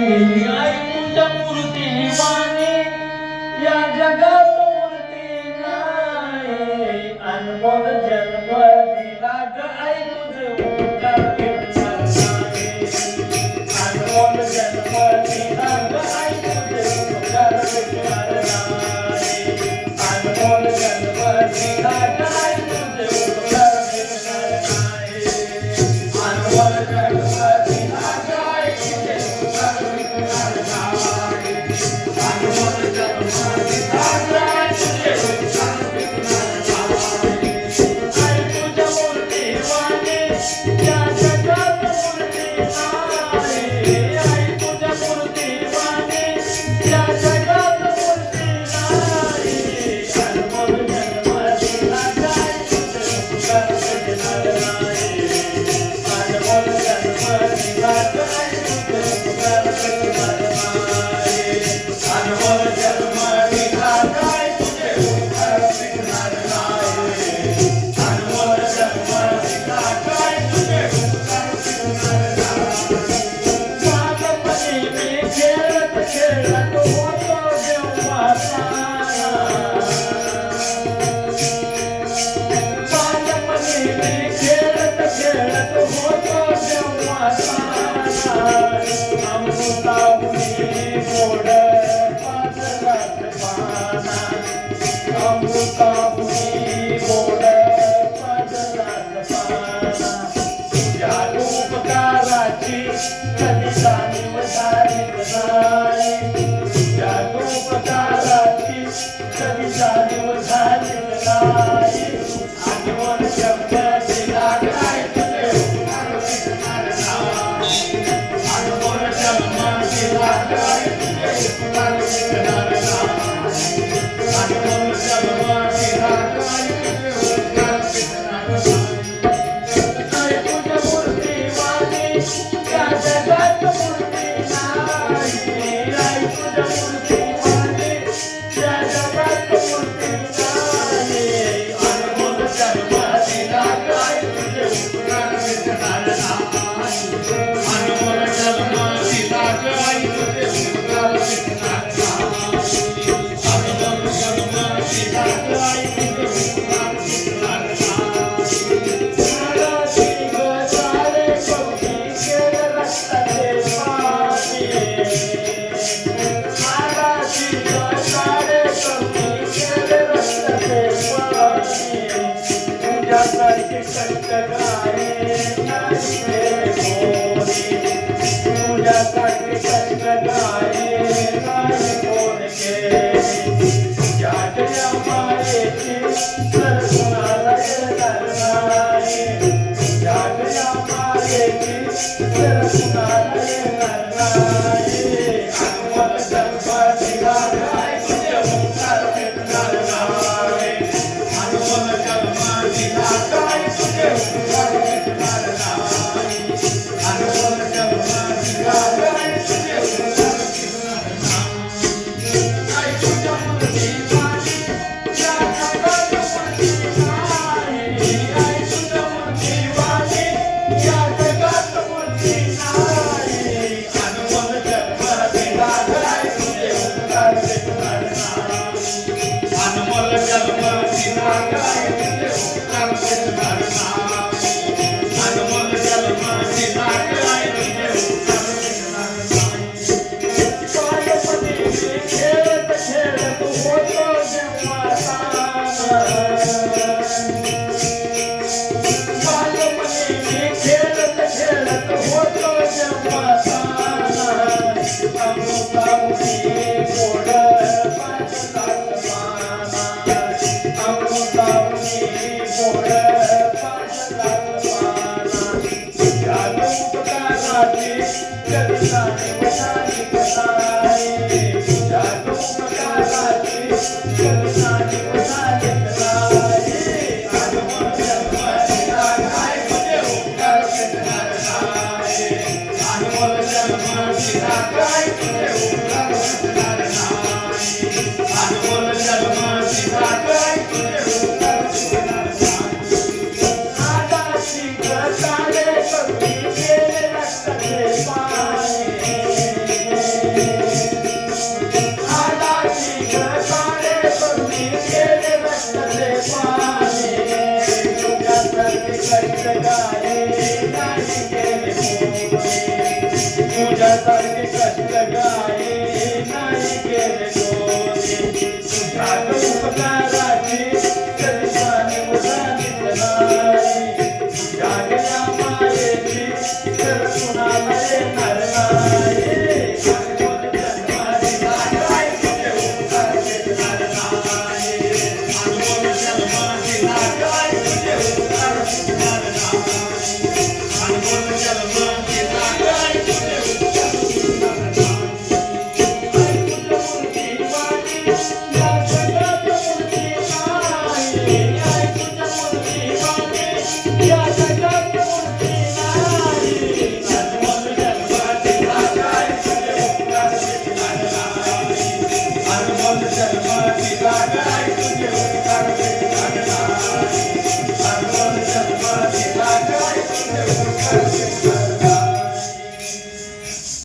आई तुझ्या मूर्ती वाणी या जगात मूर्ती नाही अनमोल जन्म दिला ग आई तुझे उपकार भेटणार नाही अनमोल जन्म दिला ग आई तुझे उपकार भेटणार नाही अनमोल जन्म दिला ग आई तुझे उपकार भेटणार नाही अनमोल जन्म दिला ग आई तुझे उपकार भेटणार नाही अनमोल जन्म दिला ग आई तुझे उपकार भेटणार नाही आई तुझ्या मूर्ती वाणी या जगात मूर्ती नाही आई तुझ्या मूर्ती वाणी या जगात मूर्ती नाही अनमोल जन्म दिला ग आई तुझे उपकार भेटणार नाही अनमोल जन्म दिला ग आई तुझे उपकार भेटणार नाही अनमोल जन्म दिला ग आई तुझे उपकार भेटणार नाही अनमोल जन्म दिला ग आई तुझे उपकार भेटणार नाही बालपणी मी खेळत खेळत होतो जेव्हा बालपणी मी खेळत खेळत होतो जेव्हा अमृताहुनी गोड पाजरात पाना अमृताहुनी गोड पाजरात पाना तुझ्या उपकाराची कधी जाणीव झाली नाही तुझ्या उपकाराची कधी जाणीव झाली नाही आठवण शब्द दिला काय तुझे उपकार भेटणार नाही अनमोल जन्म दिला काय तुझे उपकार भेटणार नाही अनमोल जन्म दिला काय तुझे उपकार भेटणार नाही आई तुझ्या मूर्ती वाणी या जगात मूर्ती नाही आई तुझ्या मूर्ती वाणी या जगात मूर्ती नाही अनमोल जन्म दिला काय तुझे उपकार भेटणार नाही अनमोल जन्म दिला काय तुझे उपकार भेटणार नाही अनमोल जन्म दिला काय तुझे उपकार भेटणार नाही झाडाची ग सारे कवटी केले रक्ताचे पाणी झाडाची ग सारे कवटी केले रक्ताचे पाणी तुझ्यासारखे कष्टगारे नाही रे कोणी तुझ्यासारखे कष्टगारे नाही कोण केली तुझ्या जया मायेची तर कुणाला येणार नाही तुझ्या जया मायेची तर कुणाला येणार नाही अनमोल जन्म दिला काय तुझे उपकार भेटणार नाही अनमोल जन्म दिला काय तुझे उपकार भेटणार नाही अनमोल जन्म दिला काय तुझे उपकार भेटणार नाही आई तुझ्या मूर्ती वाणी या जगात मूर्ती नाही आई तुझ्या मूर्ती वाणी या जगात मूर्ती नाही अनमोल जन्म दिला काय तुझे उपकार भेटणार नाही अनमोल जन्म दिला काय तुझे उपकार भेटणार नाही अनमोल जन्म दिला काय तुझे उपकार भेटणार नाही बालपणी मी खेळत खेळत होतो जेव्हा बालपणी मी खेळत खेळत होतो जेव्हा अमृताहुनी गोड पाजरात पाना अमृताहुनी गोड पाजरात पाना तुझ्या उपकाराची कधी जाणीव झाली नाही तुझ्या उपकाराची कधी जाणीव झाली नाही अनमोल जन्म दिला काय तुझे उपकार भेटणार नाही अनमोल जन्म दिला काय तुझे उपकार भेटणार नाही अनमोल जन्म दिला काय तुझे उपकार भेटणार नाही आकाशी ग सारे कवटी केले रक्ताचे पाणी मन